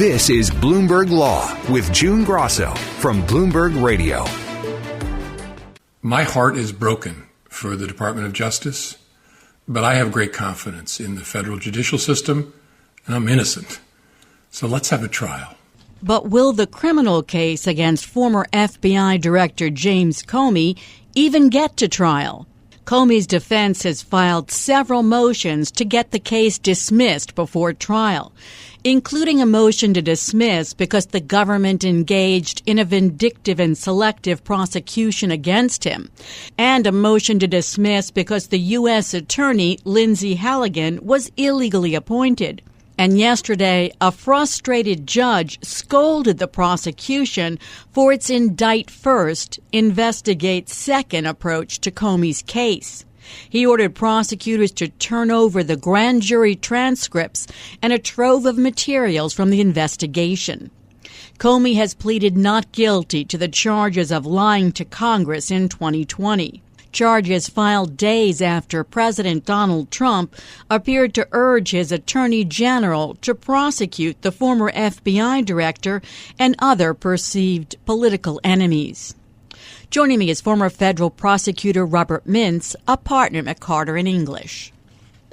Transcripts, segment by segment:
This is Bloomberg Law with June Grasso from Bloomberg Radio. My heart is broken for the Department of Justice, but I have great confidence in the federal judicial system, and I'm innocent. So let's have a trial. But will the criminal case against former FBI Director James Comey even get to trial? Comey's defense has filed several motions to get the case dismissed before trial, including a motion to dismiss because the government engaged in a vindictive and selective prosecution against him, and a motion to dismiss because the U.S. Attorney, Lindsay Halligan, was illegally appointed. And yesterday, a frustrated judge scolded the prosecution for its indict first, investigate second approach to Comey's case. He ordered prosecutors to turn over the grand jury transcripts and a trove of materials from the investigation. Comey has pleaded not guilty to the charges of lying to Congress in 2020. Charges filed days after President Donald Trump appeared to urge his attorney general to prosecute the former FBI director and other perceived political enemies. Joining me is former federal prosecutor Robert Mintz, a partner at McCarter English.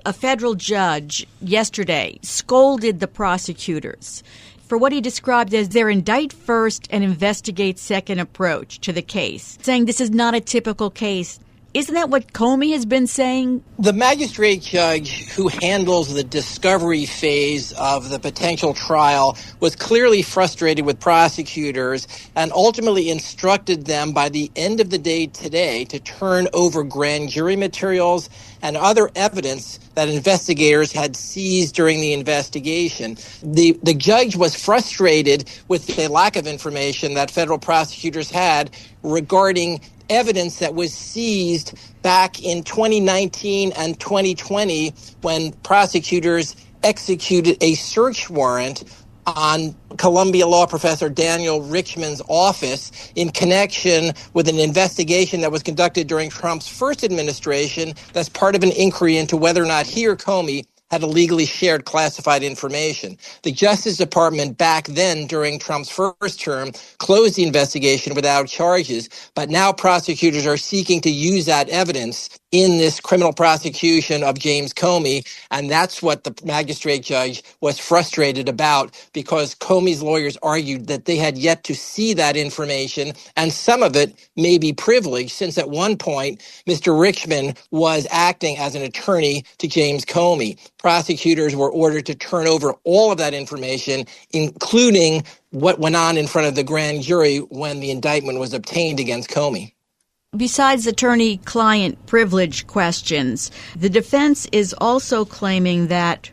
A federal judge yesterday scolded the prosecutors for what he described as their indict first and investigate second approach to the case, saying this is not a typical case. Isn't that what Comey has been saying? The magistrate judge who handles the discovery phase of the potential trial was clearly frustrated with prosecutors and ultimately instructed them by the end of the day today to turn over grand jury materials and other evidence that investigators had seized during the investigation. The judge was frustrated with the lack of information that federal prosecutors had regarding evidence that was seized back in 2019 and 2020 when prosecutors executed a search warrant on Columbia law professor Daniel Richman's office in connection with an investigation that was conducted during Trump's first administration that's part of an inquiry into whether or not he or Comey had illegally shared classified information. The Justice Department back then, during Trump's first term, closed the investigation without charges, but now prosecutors are seeking to use that evidence in this criminal prosecution of James Comey, and that's what the magistrate judge was frustrated about because Comey's lawyers argued that they had yet to see that information, and some of it may be privileged, since at one point, Mr. Richman was acting as an attorney to James Comey. Prosecutors were ordered to turn over all of that information, including what went on in front of the grand jury when the indictment was obtained against Comey. Besides attorney-client privilege questions, the defense is also claiming that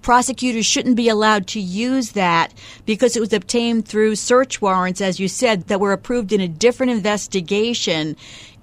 prosecutors shouldn't be allowed to use that because it was obtained through search warrants, as you said, that were approved in a different investigation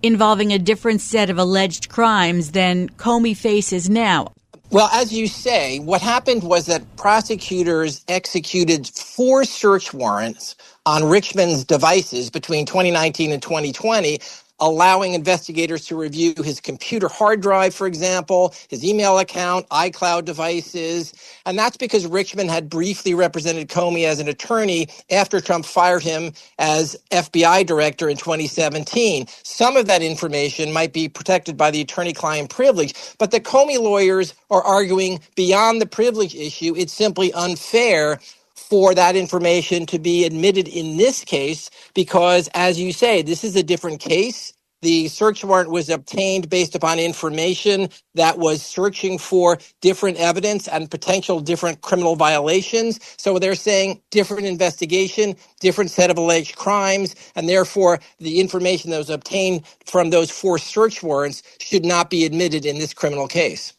involving a different set of alleged crimes than Comey faces now. Well, as you say, what happened was that prosecutors executed 4 search warrants on Richman's devices between 2019 and 2020, allowing investigators to review his computer hard drive, for example, his email account, iCloud devices. And that's because Richman had briefly represented Comey as an attorney after Trump fired him as FBI director in 2017. Some of that information might be protected by the attorney-client privilege, but the Comey lawyers are arguing beyond the privilege issue, it's simply unfair for that information to be admitted in this case because, as you say, this is a different case. The search warrant was obtained based upon information that was searching for different evidence and potential different criminal violations. So they're saying different investigation, different set of alleged crimes, and therefore the information that was obtained from those 4 search warrants should not be admitted in this criminal case.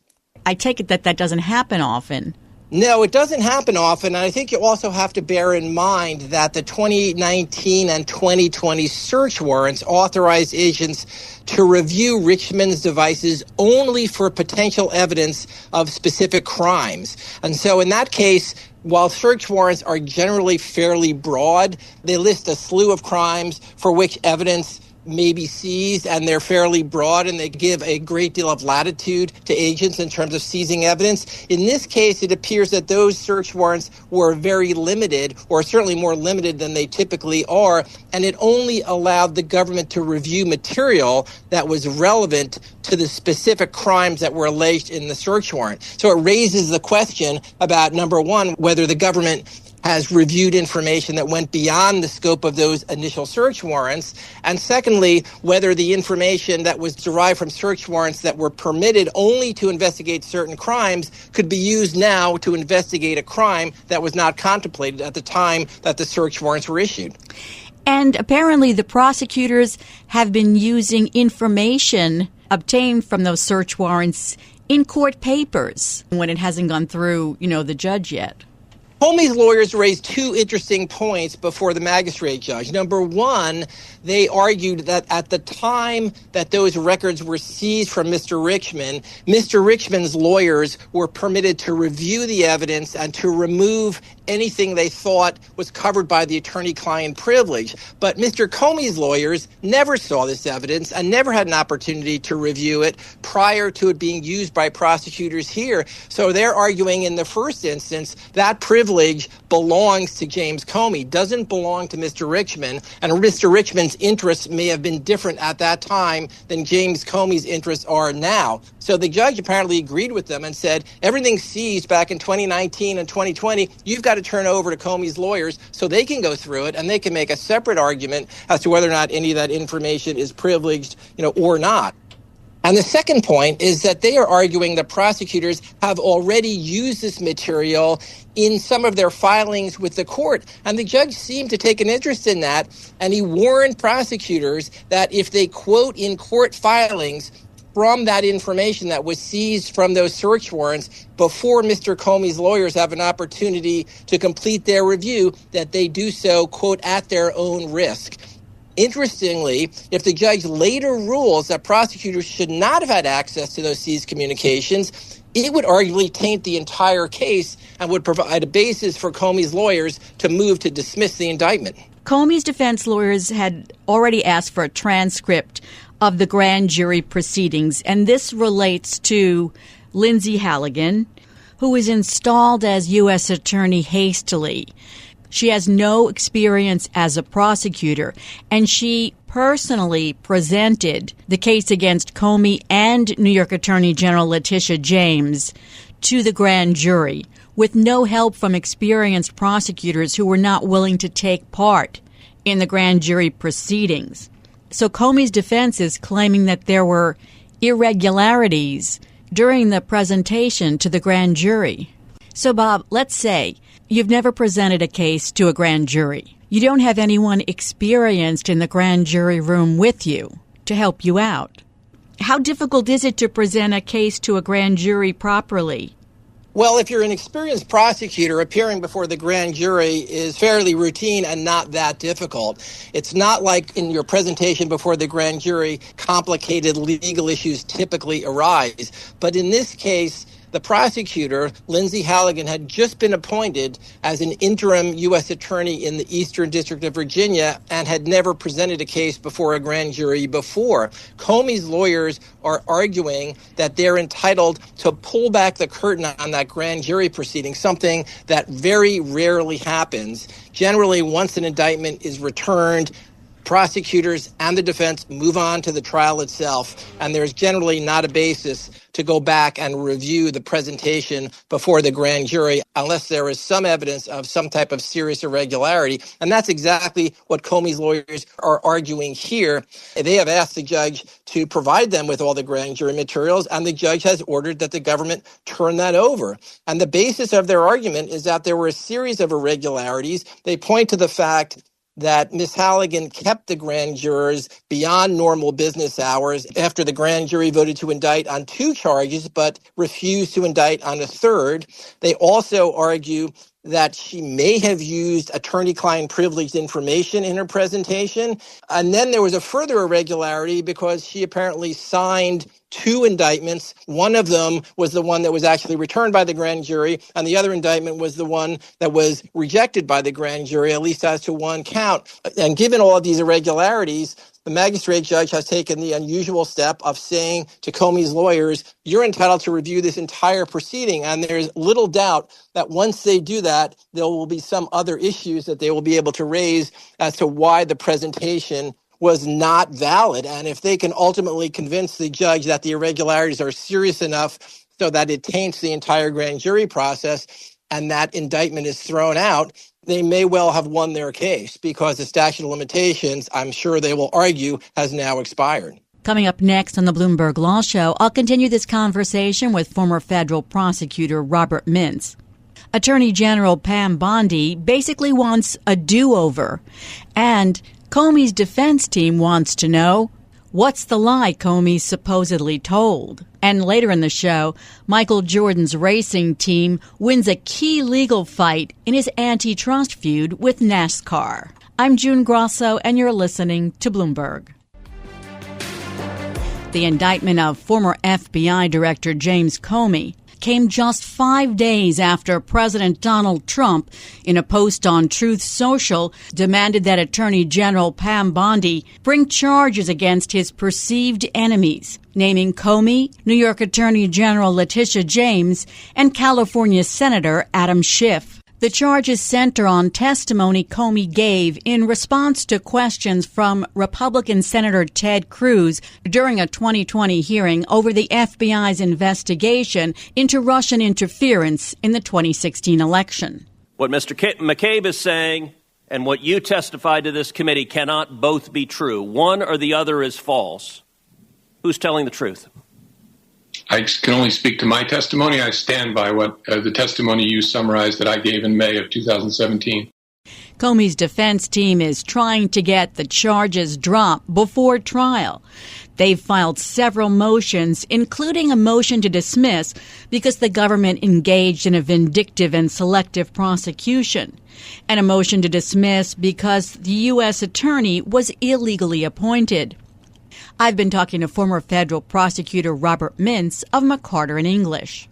I take it that that doesn't happen often. No, it doesn't happen often. And I think you also have to bear in mind that the 2019 and 2020 search warrants authorized agents to review Richman's devices only for potential evidence of specific crimes. And so in that case, while search warrants are generally fairly broad, they list a slew of crimes for which evidence may be seized, and they're fairly broad, and they give a great deal of latitude to agents in terms of seizing evidence. In this case, it appears that those search warrants were very limited, or certainly more limited than they typically are, and it only allowed the government to review material that was relevant to the specific crimes that were alleged in the search warrant. So it raises the question about, number one, whether the government has reviewed information that went beyond the scope of those initial search warrants, and secondly, whether the information that was derived from search warrants that were permitted only to investigate certain crimes could be used now to investigate a crime that was not contemplated at the time that the search warrants were issued. And apparently the prosecutors have been using information obtained from those search warrants in court papers when it hasn't gone through, the judge yet. Comey's lawyers raised two interesting points before the magistrate judge. Number one, they argued that at the time that those records were seized from Mr. Richmond's lawyers were permitted to review the evidence and to remove anything they thought was covered by the attorney-client privilege. But Mr. Comey's lawyers never saw this evidence and never had an opportunity to review it prior to it being used by prosecutors here. So they're arguing in the first instance that privilege belongs to James Comey, doesn't belong to Mr. Richmond, and Mr. Richmond's interests may have been different at that time than James Comey's interests are now. So the judge apparently agreed with them and said, everything seized back in 2019 and 2020, you've got to turn over to Comey's lawyers so they can go through it and they can make a separate argument as to whether or not any of that information is privileged, or not. And the second point is that they are arguing that prosecutors have already used this material in some of their filings with the court. And the judge seemed to take an interest in that, and he warned prosecutors that if they quote in court filings from that information that was seized from those search warrants before Mr. Comey's lawyers have an opportunity to complete their review, that they do so, quote, at their own risk. Interestingly, if the judge later rules that prosecutors should not have had access to those seized communications, it would arguably taint the entire case and would provide a basis for Comey's lawyers to move to dismiss the indictment. Comey's defense lawyers had already asked for a transcript of the grand jury proceedings, and this relates to Lindsay Halligan, who was installed as U.S. attorney hastily. She has no experience as a prosecutor, and she personally presented the case against Comey and New York Attorney General Letitia James to the grand jury with no help from experienced prosecutors who were not willing to take part in the grand jury proceedings. So Comey's defense is claiming that there were irregularities during the presentation to the grand jury. So, Bob, let's say you've never presented a case to a grand jury. You don't have anyone experienced in the grand jury room with you to help you out. How difficult is it to present a case to a grand jury properly? Well, if you're an experienced prosecutor, appearing before the grand jury is fairly routine and not that difficult. It's not like in your presentation before the grand jury, complicated legal issues typically arise. But in this case, the prosecutor, Lindsay Halligan, had just been appointed as an interim U.S. attorney in the Eastern District of Virginia and had never presented a case before a grand jury before. Comey's lawyers are arguing that they're entitled to pull back the curtain on that grand jury proceeding, something that very rarely happens. Generally, once an indictment is returned, prosecutors and the defense move on to the trial itself, and there's generally not a basis to go back and review the presentation before the grand jury unless there is some evidence of some type of serious irregularity. And that's exactly what Comey's lawyers are arguing here. They have asked the judge to provide them with all the grand jury materials, and the judge has ordered that the government turn that over. And the basis of their argument is that there were a series of irregularities. They point to the fact that Ms. Halligan kept the grand jurors beyond normal business hours after the grand jury voted to indict on 2 charges, but refused to indict on a third. They also argue that she may have used attorney-client privileged information in her presentation. And then there was a further irregularity because she apparently signed 2 indictments. One of them was the one that was actually returned by the grand jury, and the other indictment was the one that was rejected by the grand jury, at least as to one count. And given all of these irregularities, the magistrate judge has taken the unusual step of saying to Comey's lawyers, you're entitled to review this entire proceeding. And there's little doubt that once they do that, there will be some other issues that they will be able to raise as to why the presentation was not valid. And if they can ultimately convince the judge that the irregularities are serious enough so that it taints the entire grand jury process and that indictment is thrown out, they may well have won their case because the statute of limitations, I'm sure they will argue, has now expired. Coming up next on the Bloomberg Law Show, I'll continue this conversation with former federal prosecutor Robert Mintz. Attorney General Pam Bondi basically wants a do-over, and Comey's defense team wants to know, what's the lie Comey supposedly told? And later in the show, Michael Jordan's racing team wins a key legal fight in his antitrust feud with NASCAR. I'm June Grasso, and you're listening to Bloomberg. The indictment of former FBI Director James Comey came just 5 days after President Donald Trump, in a post on Truth Social, demanded that Attorney General Pam Bondi bring charges against his perceived enemies, naming Comey, New York Attorney General Letitia James, and California Senator Adam Schiff. The charges center on testimony Comey gave in response to questions from Republican Senator Ted Cruz during a 2020 hearing over the FBI's investigation into Russian interference in the 2016 election. What Mr. McCabe is saying and what you testified to this committee cannot both be true. One or the other is false. Who's telling the truth? I can only speak to my testimony. I stand by what the testimony you summarized that I gave in May of 2017. Comey's defense team is trying to get the charges dropped before trial. They've filed several motions, including a motion to dismiss because the government engaged in a vindictive and selective prosecution, and a motion to dismiss because the U.S. attorney was illegally appointed. I've been talking to former federal prosecutor Robert Mintz of McCarter English.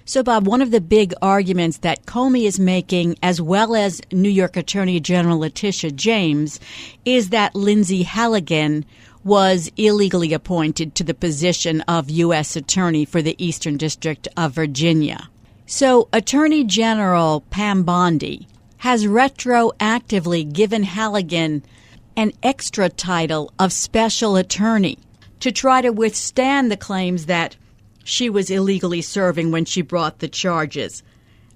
So, Bob, one of the big arguments that Comey is making, as well as New York Attorney General Letitia James, is that Lindsay Halligan was illegally appointed to the position of U.S. Attorney for the Eastern District of Virginia. So, Attorney General Pam Bondi has retroactively given Halligan an extra title of special attorney to try to withstand the claims that she was illegally serving when she brought the charges.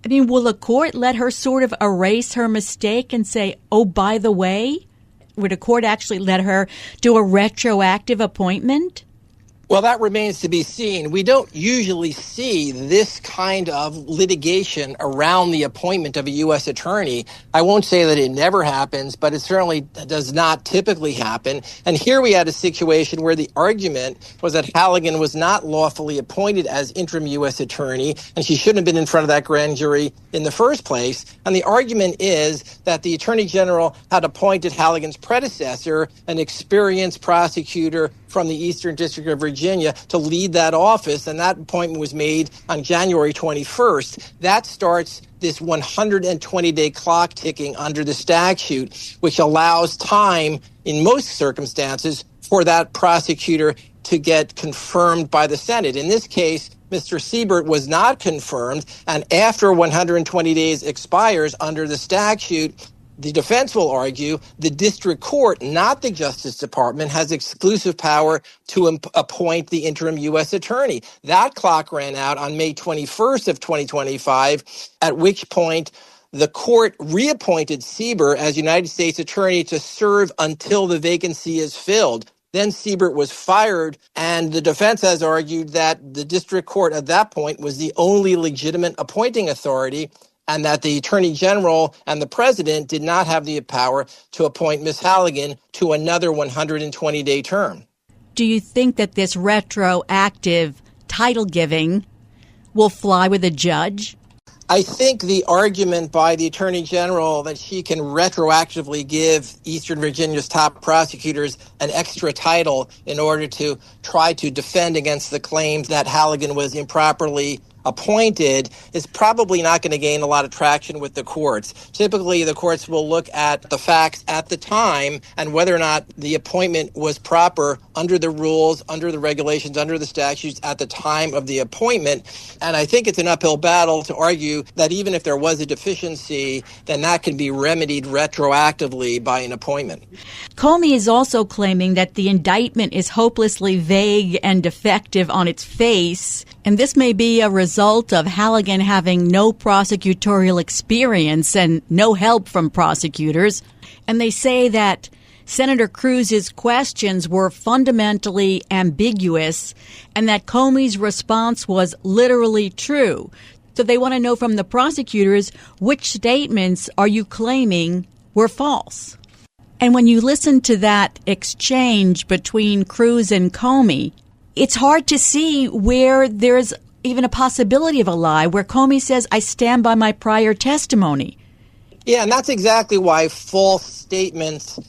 I mean, will a court let her sort of erase her mistake and say, oh, by the way? Would a court actually let her do a retroactive appointment? Well, that remains to be seen. We don't usually see this kind of litigation around the appointment of a U.S. attorney. I won't say that it never happens, but it certainly does not typically happen. And here we had a situation where the argument was that Halligan was not lawfully appointed as interim U.S. attorney, and she shouldn't have been in front of that grand jury in the first place. And the argument is that the attorney general had appointed Halligan's predecessor, an experienced prosecutor from the Eastern District of Virginia, to lead that office, and that appointment was made on January 21st. That starts this 120-day clock ticking under the statute, which allows time, in most circumstances, for that prosecutor to get confirmed by the Senate. In this case, Mr. Siebert was not confirmed, and after 120 days expires under the statute, the defense will argue the district court, not the Justice Department, has exclusive power to appoint the interim U.S. attorney. That clock ran out on May 21st of 2025, at which point the court reappointed Siebert as United States attorney to serve until the vacancy is filled. Then Siebert was fired, and the defense has argued that the district court at that point was the only legitimate appointing authority, and that the Attorney General and the President did not have the power to appoint Ms. Halligan to another 120-day term. Do you think that this retroactive title giving will fly with a judge? I think the argument by the Attorney General that she can retroactively give Eastern Virginia's top prosecutors an extra title in order to try to defend against the claims that Halligan was improperly appointed is probably not going to gain a lot of traction with the courts. Typically, the courts will look at the facts at the time and whether or not the appointment was proper under the rules, under the regulations, under the statutes at the time of the appointment. And I think it's an uphill battle to argue that even if there was a deficiency, then that can be remedied retroactively by an appointment. Comey is also claiming that the indictment is hopelessly vague and defective on its face, and this may be a result of Halligan having no prosecutorial experience and no help from prosecutors. And they say that Senator Cruz's questions were fundamentally ambiguous and that Comey's response was literally true. So they want to know from the prosecutors, which statements are you claiming were false? And when you listen to that exchange between Cruz and Comey, it's hard to see where there's even a possibility of a lie, where Comey says, I stand by my prior testimony. Yeah, and that's exactly why false statement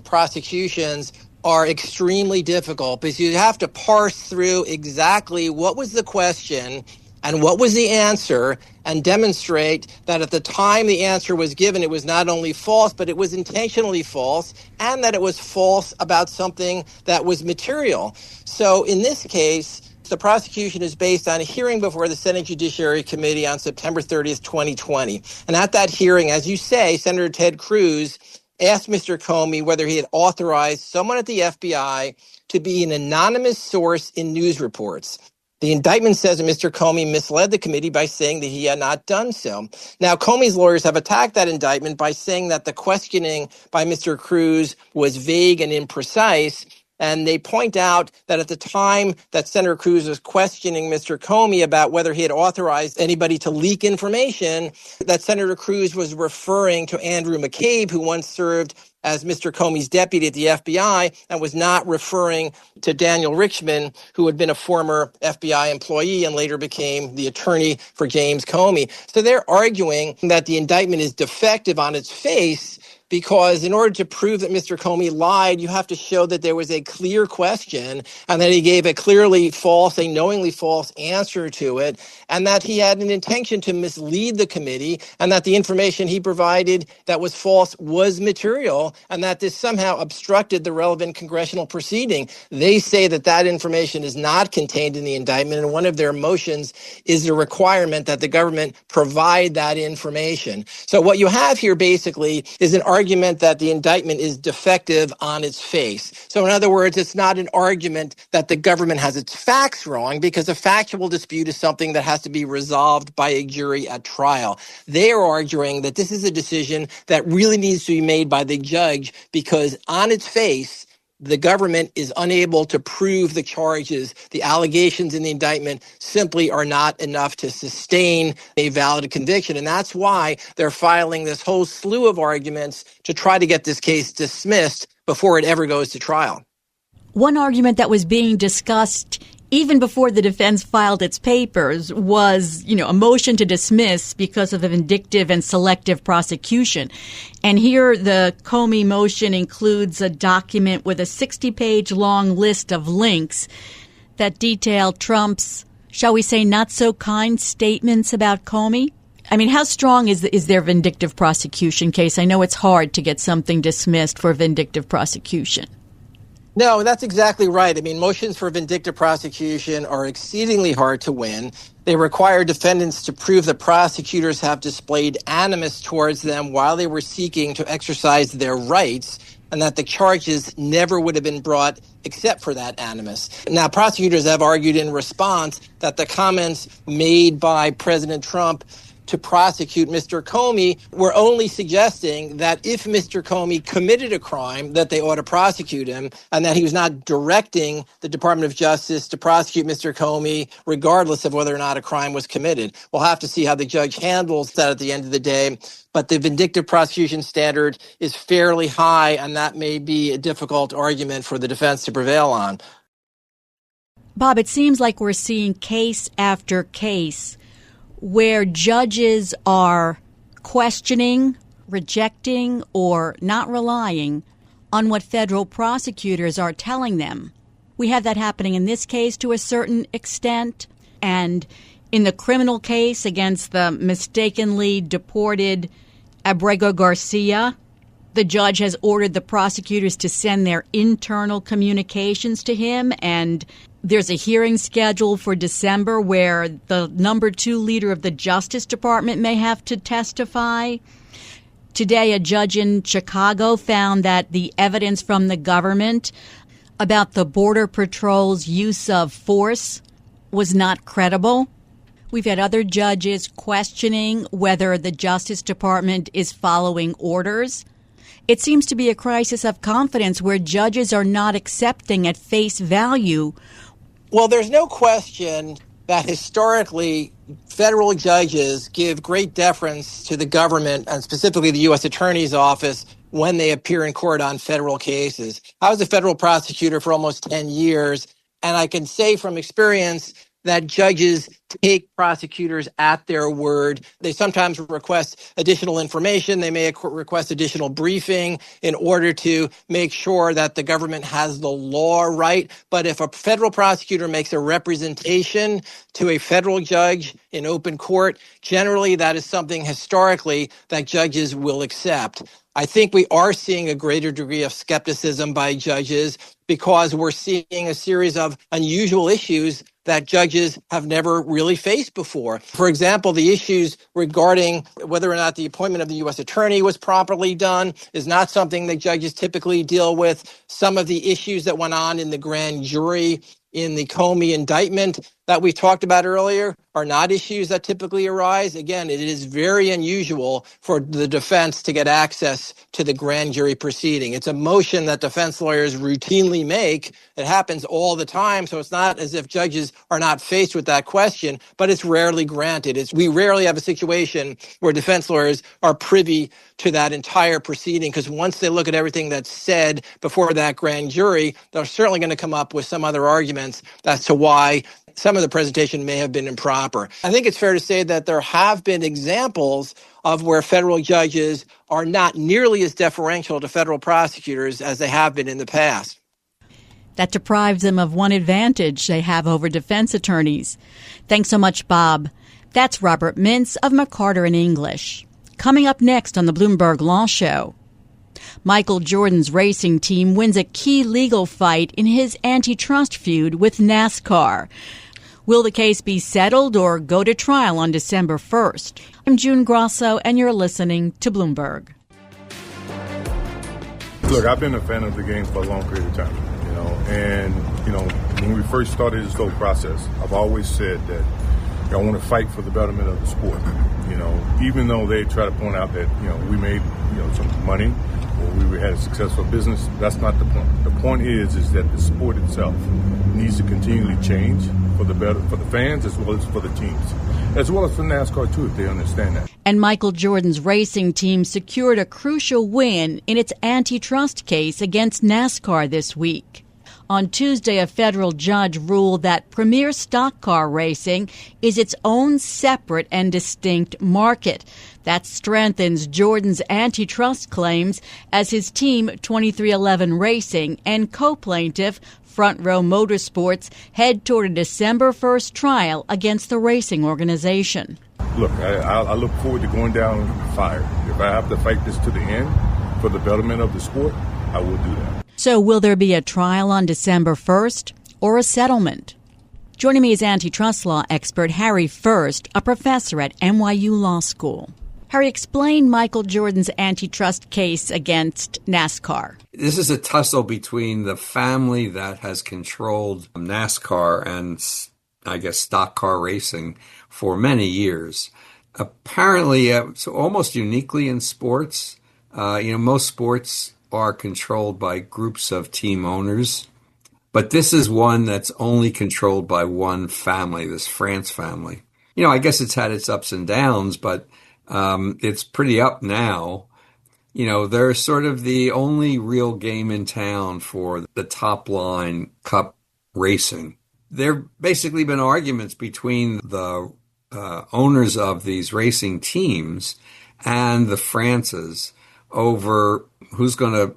prosecutions are extremely difficult, because you have to parse through exactly what was the question and what was the answer and demonstrate that at the time the answer was given, it was not only false, but it was intentionally false, and that it was false about something that was material. So in this case, the prosecution is based on a hearing before the Senate Judiciary Committee on September 30th, 2020. And at that hearing, as you say, Senator Ted Cruz asked Mr. Comey whether he had authorized someone at the FBI to be an anonymous source in news reports. The indictment says that Mr. Comey misled the committee by saying that he had not done so. Now, Comey's lawyers have attacked that indictment by saying that the questioning by Mr. Cruz was vague and imprecise. And they point out that at the time that Senator Cruz was questioning Mr. Comey about whether he had authorized anybody to leak information, that Senator Cruz was referring to Andrew McCabe, who once served as Mr. Comey's deputy at the FBI, and was not referring to Daniel Richman, who had been a former FBI employee and later became the attorney for James Comey. So they're arguing that the indictment is defective on its face, because in order to prove that Mr. Comey lied, you have to show that there was a clear question and that he gave a clearly false, a knowingly false answer to it, and that he had an intention to mislead the committee, and that the information he provided that was false was material, and that this somehow obstructed the relevant congressional proceeding. They say that that information is not contained in the indictment, and one of their motions is the requirement that the government provide that information. So what you have here basically is an argument that the indictment is defective on its face. So in other words, it's not an argument that the government has its facts wrong, because a factual dispute is something that has to be resolved by a jury at trial. They are arguing that this is a decision that really needs to be made by the judge, because on its face, the government is unable to prove the charges. The allegations in the indictment simply are not enough to sustain a valid conviction. And that's why they're filing this whole slew of arguments to try to get this case dismissed before it ever goes to trial. One argument that was being discussed even before the defense filed its papers was, a motion to dismiss because of a vindictive and selective prosecution. And here the Comey motion includes a document with a 60-page long list of links that detail Trump's, shall we say, not so kind statements about Comey. I mean, how strong is their vindictive prosecution case? I know it's hard to get something dismissed for vindictive prosecution. No, that's exactly right. I mean, motions for vindictive prosecution are exceedingly hard to win. They require defendants to prove that prosecutors have displayed animus towards them while they were seeking to exercise their rights, and that the charges never would have been brought except for that animus. Now, prosecutors have argued in response that the comments made by President Trump to prosecute Mr. Comey were only suggesting that if Mr. Comey committed a crime, that they ought to prosecute him, and that he was not directing the Department of Justice to prosecute Mr. Comey regardless of whether or not a crime was committed. We'll have to see how the judge handles that at the end of the day. But the vindictive prosecution standard is fairly high, and that may be a difficult argument for the defense to prevail on. Bob, it seems like we're seeing case after case where judges are questioning, rejecting, or not relying on what federal prosecutors are telling them. We have that happening in this case to a certain extent. And in the criminal case against the mistakenly deported Abrego Garcia, the judge has ordered the prosecutors to send their internal communications to him, and there's a hearing scheduled for December where the number 2 leader of the Justice Department may have to testify. Today, a judge in Chicago found that the evidence from the government about the Border Patrol's use of force was not credible. We've had other judges questioning whether the Justice Department is following orders. It seems to be a crisis of confidence where judges are not accepting at face value. Well, there's no question that historically federal judges give great deference to the government and specifically the U.S. Attorney's Office when they appear in court on federal cases. I was a federal prosecutor for almost 10 years, and I can say from experience that judges take prosecutors at their word. They sometimes request additional information. They may request additional briefing in order to make sure that the government has the law right. But if a federal prosecutor makes a representation to a federal judge in open court, generally that is something historically that judges will accept. I think we are seeing a greater degree of skepticism by judges because we're seeing a series of unusual issues that judges have never really faced before. For example, the issues regarding whether or not the appointment of the U.S. attorney was properly done is not something that judges typically deal with. Some of the issues that went on in the grand jury in the Comey indictment that we talked about earlier are not issues that typically arise. Again, it is very unusual for the defense to get access to the grand jury proceeding. It's a motion that defense lawyers routinely make. It happens all the time, so it's not as if judges are not faced with that question, but it's rarely granted. We rarely have a situation where defense lawyers are privy to that entire proceeding, because once they look at everything that's said before that grand jury, they're certainly going to come up with some other arguments as to why some of the presentation may have been improper. I think it's fair to say that there have been examples of where federal judges are not nearly as deferential to federal prosecutors as they have been in the past. That deprives them of one advantage they have over defense attorneys. Thanks so much, Bob. That's Robert Mintz of McCarter English. Coming up next on the Bloomberg Law Show, Michael Jordan's racing team wins a key legal fight in his antitrust feud with NASCAR. Will the case be settled or go to trial on December 1st? I'm June Grasso, and you're listening to Bloomberg. Look, I've been a fan of the game for a long period of time, and when we first started this whole process, I've always said that I want to fight for the betterment of the sport. Even though they try to point out that we made some money or we had a successful business, that's not the point. The point is that the sport itself needs to continually change for the better, for the fans as well as for the teams, as well as for NASCAR too, if they understand that. And Michael Jordan's racing team secured a crucial win in its antitrust case against NASCAR this week. On Tuesday, a federal judge ruled that premier stock car racing is its own separate and distinct market. That strengthens Jordan's antitrust claims as his team, 2311 Racing, and co-plaintiff, Front Row Motorsports, head toward a December 1st trial against the racing organization. Look, I look forward to going down fire. If I have to fight this to the end for the betterment of the sport, I will do that. So will there be a trial on December 1st or a settlement? Joining me is antitrust law expert Harry First, a professor at NYU Law School. Harry, explain Michael Jordan's antitrust case against NASCAR. This is a tussle between the family that has controlled NASCAR and, I guess, stock car racing for many years. Apparently, so almost uniquely in sports, most sports are controlled by groups of team owners. But this is one that's only controlled by one family, this France family. I guess it's had its ups and downs, but it's pretty up now. They're sort of the only real game in town for the top line cup racing. There have basically been arguments between the owners of these racing teams and the Frances over who's going to,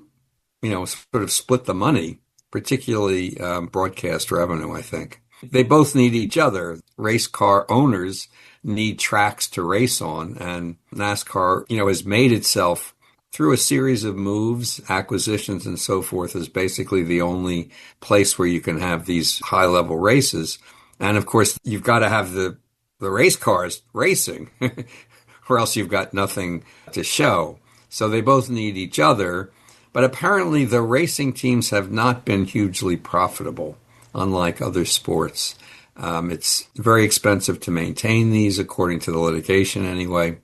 sort of split the money. particularly broadcast revenue, I think. They both need each other. Race car owners need tracks to race on, and NASCAR, has made itself through a series of moves, acquisitions, and so forth, is basically the only place where you can have these high-level races. And of course, you've got to have the race cars racing, or else you've got nothing to show. So they both need each other. But apparently the racing teams have not been hugely profitable, unlike other sports. It's very expensive to maintain these, according to the litigation anyway.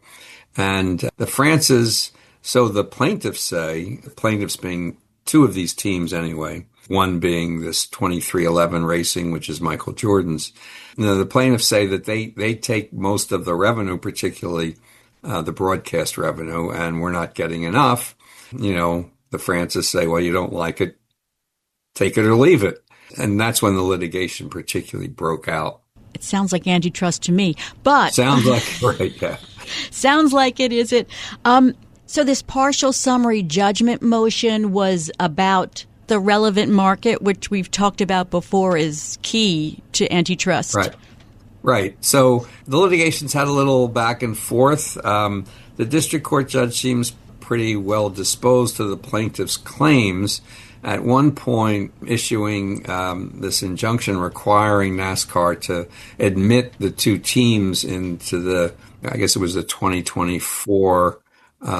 And the France's, so the plaintiffs say, plaintiffs being two of these teams anyway, one being this 2311 Racing, which is Michael Jordan's. The plaintiffs say that they take most of the revenue, particularly the broadcast revenue, and we're not getting enough. The France's say, well, you don't like it, take it or leave it. And that's when the litigation particularly broke out. It sounds like antitrust to me, but... Sounds like, right, yeah. Sounds like it, is it? So this partial summary judgment motion was about the relevant market, which we've talked about before is key to antitrust. Right. So the litigation's had a little back and forth. The district court judge seems pretty well disposed to the plaintiff's claims, at one point issuing this injunction requiring NASCAR to admit the two teams into the 2024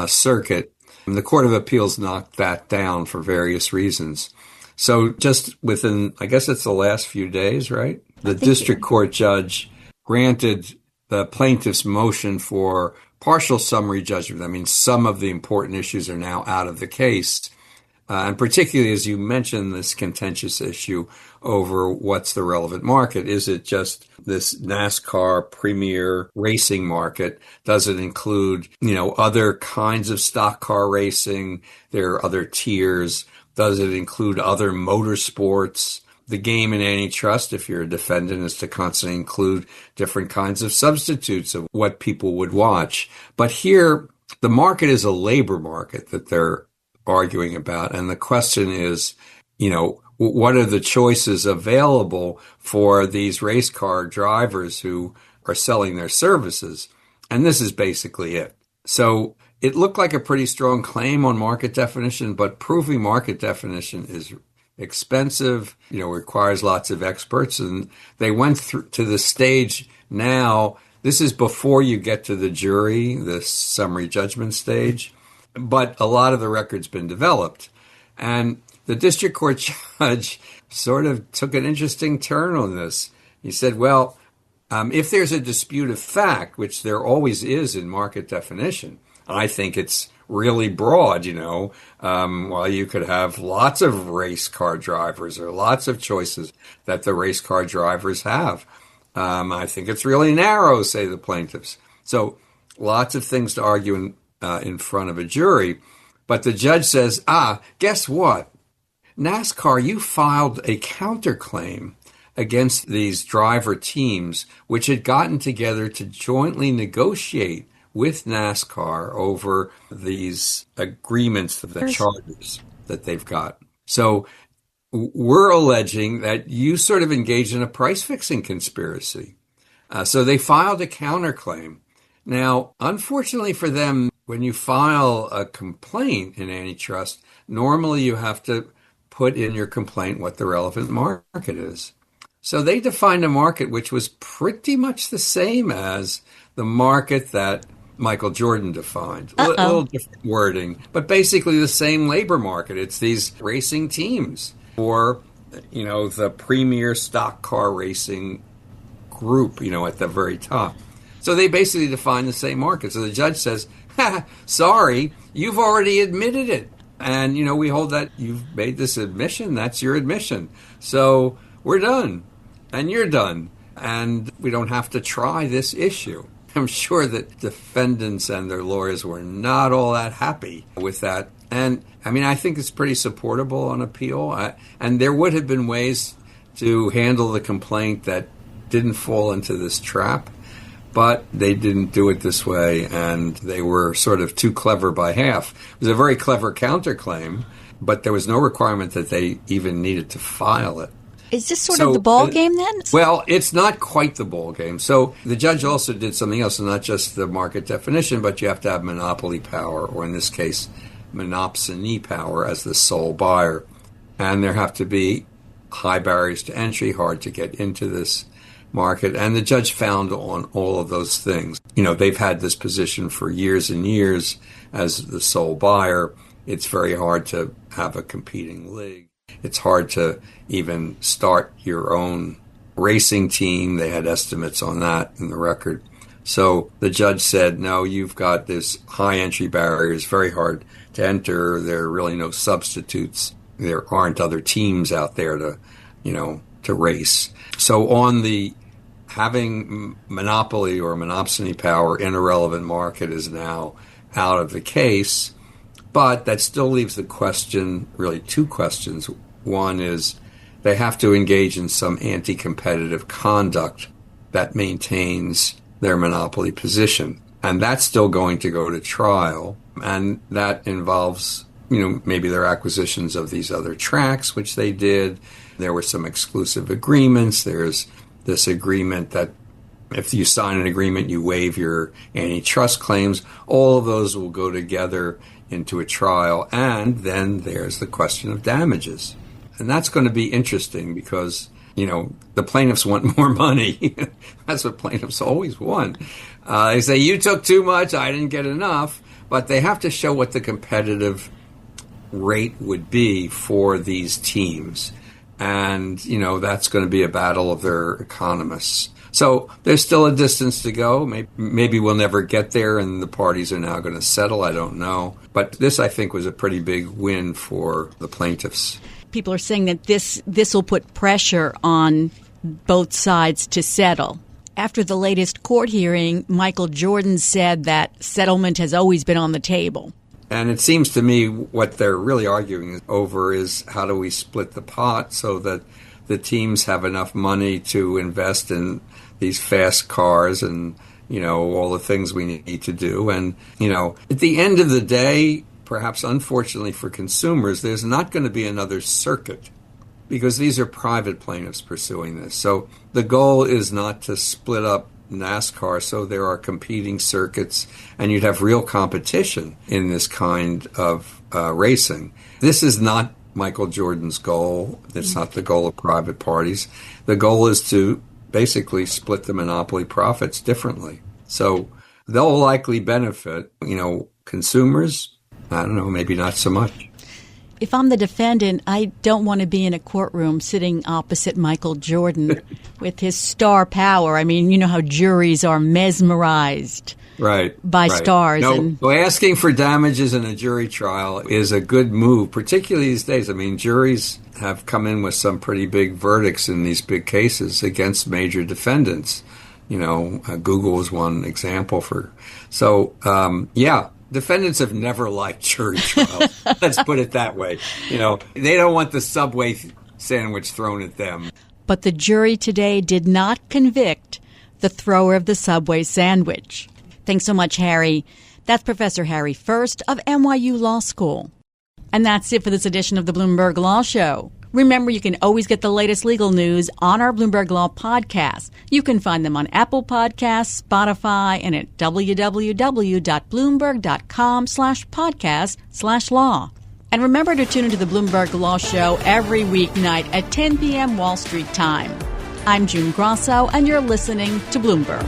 circuit. And the Court of Appeals knocked that down for various reasons. So just within, I guess it's the last few days, right? The district court judge granted the plaintiff's motion for partial summary judgment. I mean, some of the important issues are now out of the case. And particularly, as you mentioned, this contentious issue over what's the relevant market. Is it just this NASCAR premier racing market? Does it include, other kinds of stock car racing? There are other tiers. Does it include other motorsports? The game in antitrust, if you're a defendant, is to constantly include different kinds of substitutes of what people would watch. But here, the market is a labor market that they're arguing about. And the question is, what are the choices available for these race car drivers who are selling their services? And this is basically it. So it looked like a pretty strong claim on market definition, but proving market definition is expensive, requires lots of experts. And they went through to the stage now. This is before you get to the jury, the summary judgment stage. But a lot of the record's been developed. And the district court judge sort of took an interesting turn on this. He said, well, if there's a dispute of fact, which there always is in market definition, I think it's really broad, while you could have lots of race car drivers or lots of choices that the race car drivers have. I think it's really narrow, say the plaintiffs. So lots of things to argue in front of a jury. But the judge says, guess what? NASCAR, you filed a counterclaim against these driver teams, which had gotten together to jointly negotiate with NASCAR over these agreements, the charters that they've got. So we're alleging that you sort of engaged in a price-fixing conspiracy. So they filed a counterclaim. Now, unfortunately for them, when you file a complaint in antitrust, normally you have to put in your complaint what the relevant market is. So they defined a market which was pretty much the same as the market that Michael Jordan defined. A little different wording, but basically the same labor market. It's these racing teams or, the premier stock car racing group, at the very top. So they basically define the same market. So the judge says, sorry, you've already admitted it. And, we hold that you've made this admission. That's your admission. So we're done. And you're done. And we don't have to try this issue. I'm sure that defendants and their lawyers were not all that happy with that. And, I think it's pretty supportable on appeal. And there would have been ways to handle the complaint that didn't fall into this trap. But they didn't do it this way, and they were sort of too clever by half. It was a very clever counterclaim, but there was no requirement that they even needed to file it. Is this sort of the ball game then? Well, it's not quite the ball game. So the judge also did something else, and not just the market definition, but you have to have monopoly power, or in this case, monopsony power as the sole buyer. And there have to be high barriers to entry, hard to get into this market. And the judge found on all of those things. They've had this position for years and years as the sole buyer. It's very hard to have a competing league. It's hard to even start your own racing team. They had estimates on that in the record. So the judge said, no, you've got this high entry barriers, very hard to enter. There are really no substitutes. There aren't other teams out there to race. So on the having monopoly or monopsony power in a relevant market is now out of the case. But that still leaves the question, really two questions. One is they have to engage in some anti-competitive conduct that maintains their monopoly position. And that's still going to go to trial. And that involves, maybe their acquisitions of these other tracks, which they did. There were some exclusive agreements. There's this agreement that if you sign an agreement, you waive your antitrust claims. All of those will go together into a trial. And then there's the question of damages. And that's going to be interesting because, the plaintiffs want more money. That's what plaintiffs always want. They say, you took too much, I didn't get enough. But they have to show what the competitive rate would be for these teams. And, that's going to be a battle of their economists. So there's still a distance to go. Maybe we'll never get there and the parties are now going to settle. I don't know. But this, I think, was a pretty big win for the plaintiffs. People are saying that this will put pressure on both sides to settle. After the latest court hearing, Michael Jordan said that settlement has always been on the table. And it seems to me what they're really arguing over is how do we split the pot so that the teams have enough money to invest in these fast cars and, all the things we need to do. And, at the end of the day, perhaps unfortunately for consumers, there's not going to be another circuit because these are private plaintiffs pursuing this. So the goal is not to split up NASCAR so there are competing circuits and you'd have real competition in this kind of racing. This is not Michael Jordan's goal. It's not the goal of private parties. The goal is to basically split the monopoly profits differently. So they'll likely benefit, consumers. I don't know, maybe not so much. If I'm the defendant, I don't want to be in a courtroom sitting opposite Michael Jordan with his star power. I mean, you know how juries are mesmerized by stars. No, so asking for damages in a jury trial is a good move, particularly these days. I mean, juries have come in with some pretty big verdicts in these big cases against major defendants. Google is one example for. So, defendants have never liked jury trials. Let's put it that way. They don't want the Subway sandwich thrown at them. But the jury today did not convict the thrower of the Subway sandwich. Thanks so much, Harry. That's Professor Harry First of NYU Law School. And that's it for this edition of the Bloomberg Law Show. Remember, you can always get the latest legal news on our Bloomberg Law podcast. You can find them on Apple Podcasts, Spotify, and at www.bloomberg.com/podcast/law. And remember to tune into the Bloomberg Law Show every weeknight at 10 p.m. Wall Street time. I'm June Grasso, and you're listening to Bloomberg.